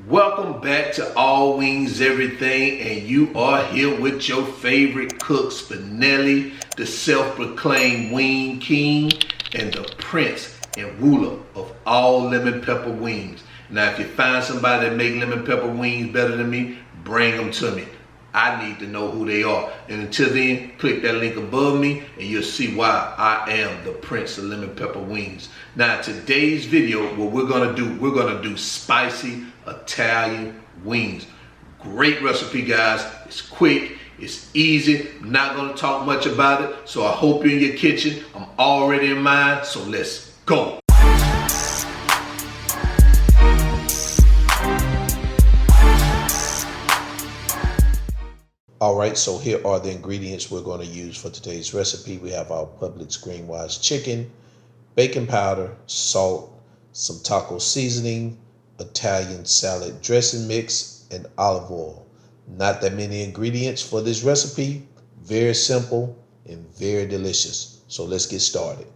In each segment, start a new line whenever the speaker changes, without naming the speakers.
Welcome back to All Wings Everything, and you are here with your favorite cook, Spinelli, the self-proclaimed wing king and the prince and ruler of all lemon pepper wings. Now, if you find somebody that make lemon pepper wings better than me, bring them to me. I need to know who they are. And until then, click that link above me and you'll see why I am the prince of lemon pepper wings. Now, today's video, what we're gonna do spicy Italian wings. Great recipe, guys. It's quick, it's easy. I'm not gonna talk much about it. So I hope you're in your kitchen. I'm already in mine, so let's go.
Alright, so here are the ingredients we're going to use for today's recipe. We have our Publix green wise chicken, baking powder, salt, some taco seasoning, Italian salad dressing mix, and olive oil. Not that many ingredients for this recipe. Very simple and very delicious. So let's get started.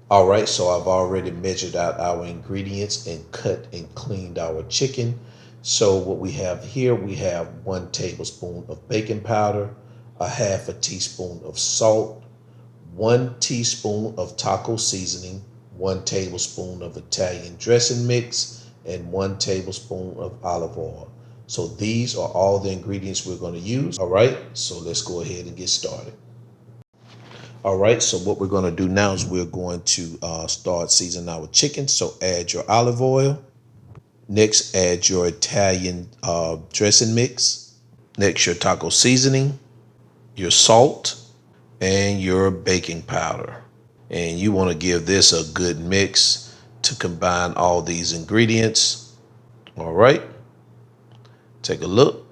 Alright, so I've already measured out our ingredients and cut and cleaned our chicken. So what we have here, we have 1 tablespoon of baking powder, a half a teaspoon of salt, 1 teaspoon of taco seasoning, 1 tablespoon of Italian dressing mix, and 1 tablespoon of olive oil. So these are all the ingredients we're going to use. All right, so let's go ahead and get started. All right, so what we're going to do now is we're going to start seasoning our chicken. So add your olive oil. Next, add your Italian dressing mix. Next, your taco seasoning, your salt, and your baking powder. And you want to give this a good mix to combine all these ingredients. All right, take a look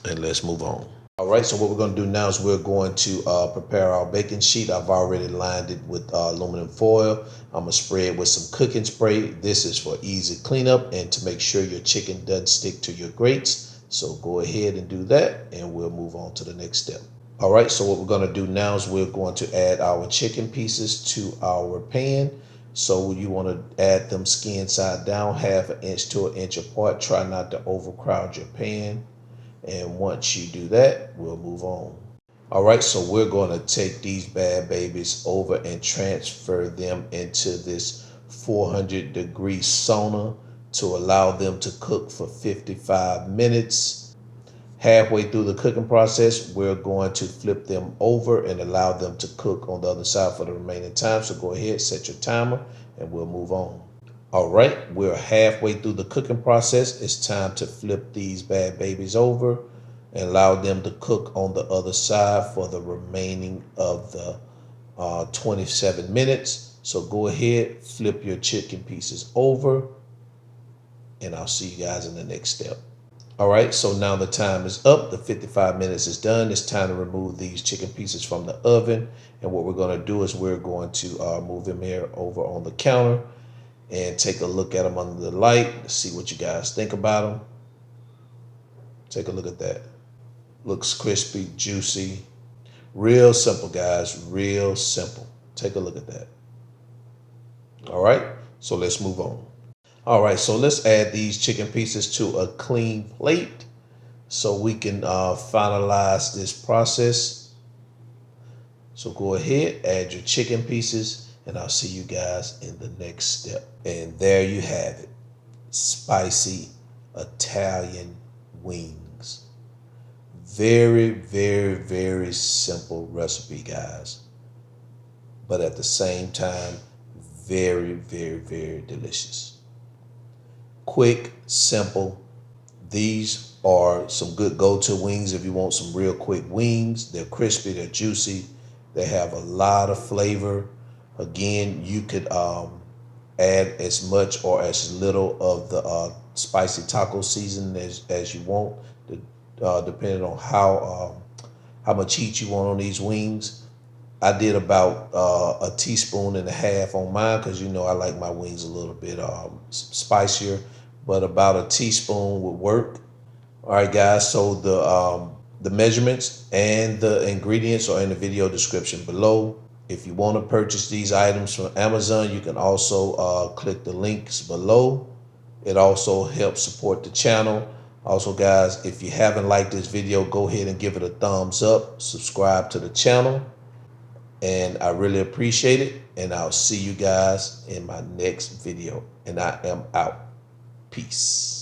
and let's move on. All right, so what we're going to do now is we're going to prepare our baking sheet. I've already lined it with aluminum foil. I'm going to spray it with some cooking spray. This is for easy cleanup and to make sure your chicken doesn't stick to your grates. So go ahead and do that and we'll move on to the next step. All right, so what we're going to do now is we're going to add our chicken pieces to our pan. So you want to add them skin side down, 1/2 inch to 1 inch apart. Try not to overcrowd your pan. And once you do that, we'll move on. All right, so we're going to take these bad babies over and transfer them into this 400-degree sauna to allow them to cook for 55 minutes. Halfway through the cooking process, we're going to flip them over and allow them to cook on the other side for the remaining time. So go ahead, set your timer, and we'll move on. All right, we're halfway through the cooking process. It's time to flip these bad babies over and allow them to cook on the other side for the remaining of the 27 minutes. So go ahead, flip your chicken pieces over, and I'll see you guys in the next step. All right, so now the time is up. The 55 minutes is done. It's time to remove these chicken pieces from the oven. And what we're going to do is we're going to move them here over on the counter and take a look at them under the light. See what you guys think about them. Take a look at that. Looks crispy, juicy. Real simple, guys. Real simple. Take a look at that. All right, so let's move on. All right, so let's add these chicken pieces to a clean plate so we can finalize this process. So go ahead, add your chicken pieces, and I'll see you guys in the next step. And there you have it. Spicy Italian wings. Very, very, very simple recipe, guys. But at the same time, very, very, very delicious. Quick, simple. These are some good go-to wings if you want some real quick wings. They're crispy, they're juicy. They have a lot of flavor. Again, you could add as much or as little of the spicy taco seasoning as you want, depending on how much heat you want on these wings. I did about 1.5 teaspoons on mine because you know I like my wings a little bit spicier, but about 1 teaspoon would work. All right, guys. So the measurements and the ingredients are in the video description below. If you want to purchase these items from Amazon, you can also click the links below It also helps support the channel. Also, guys, if you haven't liked this video, go ahead and give it a thumbs up. Subscribe to the channel. And I really appreciate it. And I'll see you guys in my next video. And I am out. Peace.